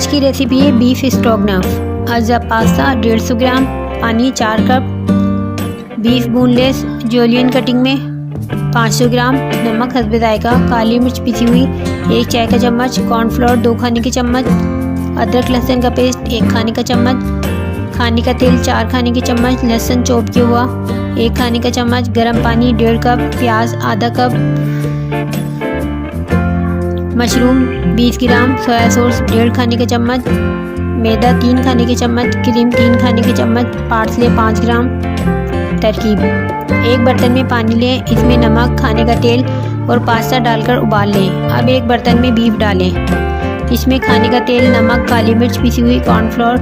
आज की रेसिपी है बीफ स्ट्रोगनफ। अज्जा पास्ता 150 ग्राम, पानी 4 cup, beef boneless julienne cutting में 500 ग्राम, नमक हस्बे जायका, काली मिर्च पिसी हुई 1 चाय का चम्मच, कॉर्नफ्लोर 2 खाने के चम्मच, अदरक लहसुन का पेस्ट 1 खाने का चम्मच, खाने का तेल 4 खाने के चम्मच, लहसुन चॉप किया हुआ 1 खाने का चम्मच, गर्म पानी 1.5 कप, प्याज आधा कप, मशरूम 20 ग्राम, सोया सॉस 1.5 खाने के चम्मच, मैदा 3 खाने के चम्मच, क्रीम 3 खाने के चम्मच, पार्सले 5 ग्राम। तरकीब: एक बर्तन में पानी लें, इसमें नमक, खाने का तेल और पास्ता डालकर उबाल लें। अब एक बर्तन में बीफ डालें, इसमें खाने का तेल, नमक, काली मिर्च पिसी हुई, कॉर्नफ्लोर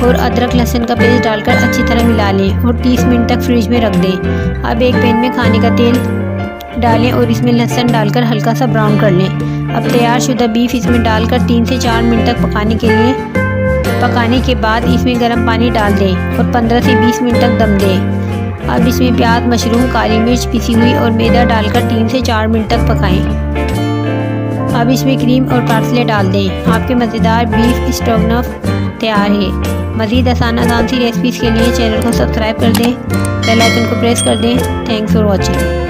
और अदरक लहसुन का पेस्ट डालकर अच्छी तरह मिला लें और 30 मिनट तक फ्रिज में रख दें। अब एक पैन में खाने का तेल डालें और इसमें लहसुन डालकर हल्का सा ब्राउन कर लें। अब तैयार शुदा बीफ इसमें डालकर 3 से 4 मिनट तक पकाने के बाद इसमें गर्म पानी डाल दें और 15 से 20 मिनट तक दम दें। अब इसमें प्याज, मशरूम, काली मिर्च पिसी हुई और मैदा डालकर 3 से 4 मिनट तक पकाएं। अब इसमें क्रीम और पार्सले डाल दें। आपके मज़ेदार बीफ स्ट्रोगनफ तैयार है। मज़ीद आसान सी रेसिपीज़ के लिए चैनल को सब्सक्राइब कर दें, बेल आइकन को प्रेस कर दें। Thanks for watching.